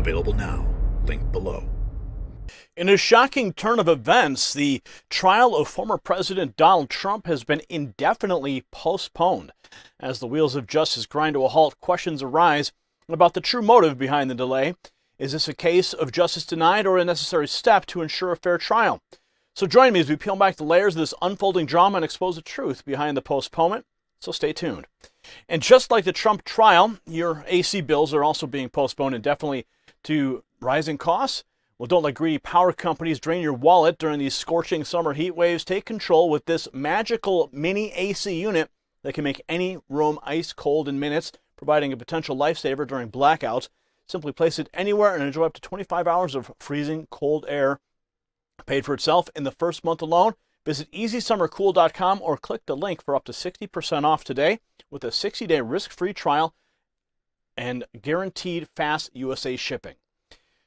Available now. Link below. In a shocking turn of events, the trial of former President Donald Trump has been indefinitely postponed. As the wheels of justice grind to a halt, questions arise about the true motive behind the delay. Is this a case of justice denied or a necessary step to ensure a fair trial? So join me as we peel back the layers of this unfolding drama and expose the truth behind the postponement. So stay tuned. And just like the Trump trial, your AC bills are also being postponed indefinitely to rising costs. Well, don't let greedy power companies drain your wallet during these scorching summer heat waves. Take control with this magical mini AC unit that can make any room ice cold in minutes, providing a potential lifesaver during blackouts. Simply place it anywhere and enjoy up to 25 hours of freezing cold air. Paid for itself in the first month alone. Visit EasySummerCool.com or click the link for up to 60% off today with a 60-day risk-free trial and guaranteed fast USA shipping.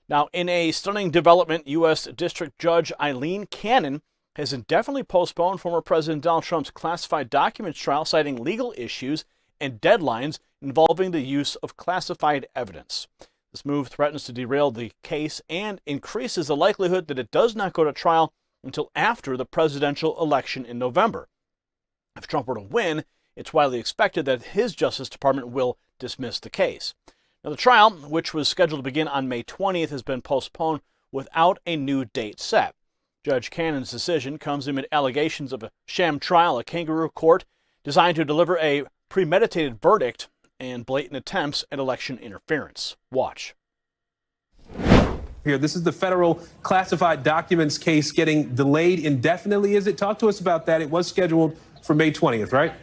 Now, in a stunning development, U.S. District Judge Aileen M has indefinitely postponed former President Donald Trump's classified documents trial, citing legal issues and deadlines involving the use of classified evidence. This move threatens to derail the case and increases the likelihood that it does not go to trial until after the presidential election in November. If Trump were to win, it's widely expected that his Justice Department will dismiss the case. Now, the trial, which was scheduled to begin on May 20th, has been postponed without a new date set. Judge Cannon's decision comes amid allegations of a sham trial, a kangaroo court designed to deliver a premeditated verdict, and blatant attempts at election interference. Watch. Here, this is the federal classified documents case getting delayed indefinitely, is it? Talk to us about that. It was scheduled for May 20th, right?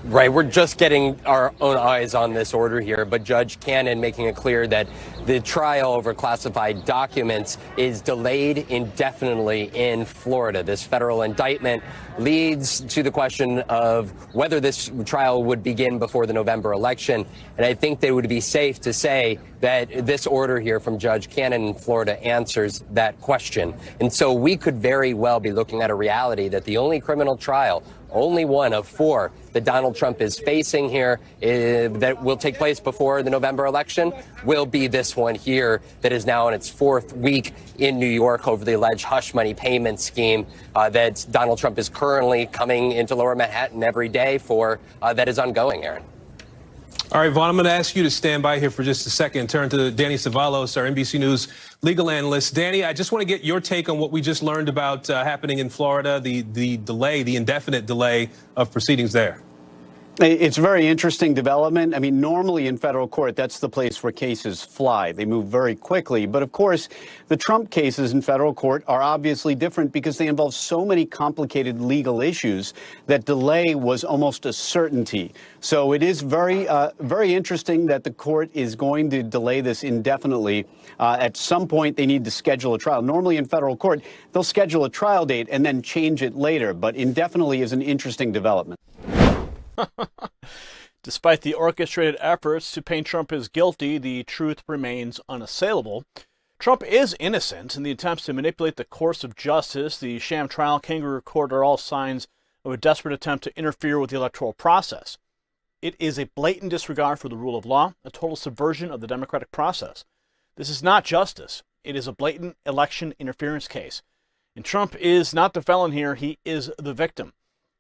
Right, we're just getting our own eyes on this order here, but Judge Cannon making it clear that the trial over classified documents is delayed indefinitely in Florida. This federal indictment leads to the question of whether this trial would begin before the November election. And I think they would be safe to say that this order here from Judge Cannon in Florida answers that question. And so we could very well be looking at a reality that the only criminal trial, only one of four that Donald Trump is facing here that will take place before the November election will be this one here that is now in its fourth week in New York over the alleged hush money payment scheme that Donald Trump is currently coming into Lower Manhattan every day for that is ongoing, Aaron. All right, Vaughn, I'm going to ask you to stand by here for just a second and turn to Danny Savalos, our NBC News legal analyst. Danny, I just want to get your take on what we just learned about happening in Florida, the delay, the indefinite delay of proceedings there. It's a very interesting development. I mean, normally in federal court, that's the place where cases fly. They move very quickly. But of course, the Trump cases in federal court are obviously different because they involve so many complicated legal issues that delay was almost a certainty. So it is very interesting that the court is going to delay this indefinitely. At some point, they need to schedule a trial. Normally in federal court, they'll schedule a trial date and then change it later. But indefinitely is an interesting development. Despite the orchestrated efforts to paint Trump as guilty, the truth remains unassailable. Trump is innocent, and the attempts to manipulate the course of justice, the sham trial, kangaroo court, are all signs of a desperate attempt to interfere with the electoral process. It is a blatant disregard for the rule of law, a total subversion of the democratic process. This is not justice. It is a blatant election interference case. And Trump is not the felon here. He is the victim.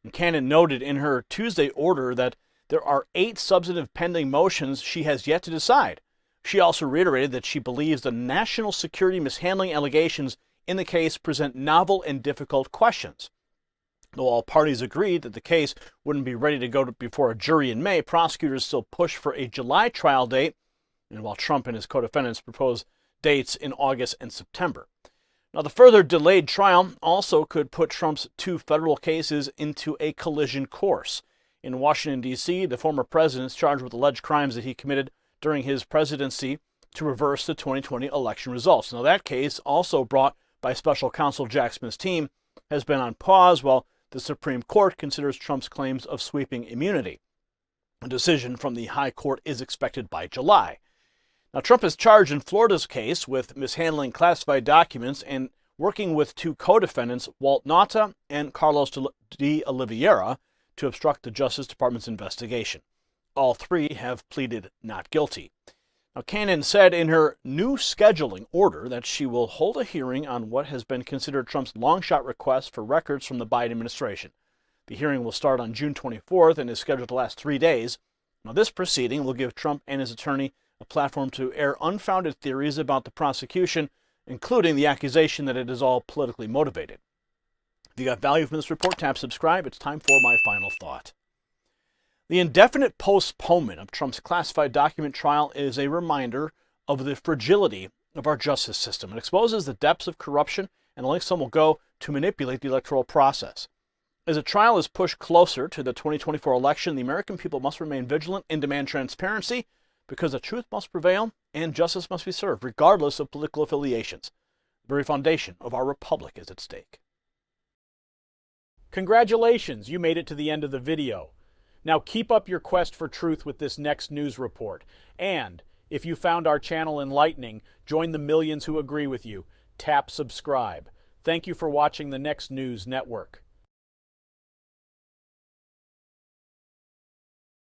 And Cannon noted in her Tuesday order that there are 8 substantive pending motions she has yet to decide. She also reiterated that she believes the national security mishandling allegations in the case present novel and difficult questions. Though all parties agreed that the case wouldn't be ready to go before a jury in May, prosecutors still push for a July trial date, and while Trump and his co-defendants propose dates in August and September. Now, the further delayed trial also could put Trump's 2 federal cases into a collision course. In Washington, D.C., the former president is charged with alleged crimes that he committed during his presidency to reverse the 2020 election results. Now, that case, also brought by special counsel Jack Smith's team, has been on pause while the Supreme Court considers Trump's claims of sweeping immunity. A decision from the high court is expected by July. Now, Trump is charged in Florida's case with mishandling classified documents and working with 2 co-defendants, Walt Nauta and Carlos de Oliveira, to obstruct the Justice Department's investigation. All 3 have pleaded not guilty. Now, Cannon said in her new scheduling order that she will hold a hearing on what has been considered Trump's long-shot request for records from the Biden administration. The hearing will start on June 24th and is scheduled to last 3 days. Now, this proceeding will give Trump and his attorney a platform to air unfounded theories about the prosecution, including the accusation that it is all politically motivated. If you got value from this report, tap subscribe. It's time for my final thought. The indefinite postponement of Trump's classified document trial is a reminder of the fragility of our justice system. It exposes the depths of corruption and the lengths some will go to manipulate the electoral process. As the trial is pushed closer to the 2024 election, the American people must remain vigilant and demand transparency, because the truth must prevail and justice must be served, regardless of political affiliations. The very foundation of our republic is at stake. Congratulations, you made it to the end of the video. Now keep up your quest for truth with this next news report. And if you found our channel enlightening, join the millions who agree with you. Tap subscribe. Thank you for watching the Next News Network.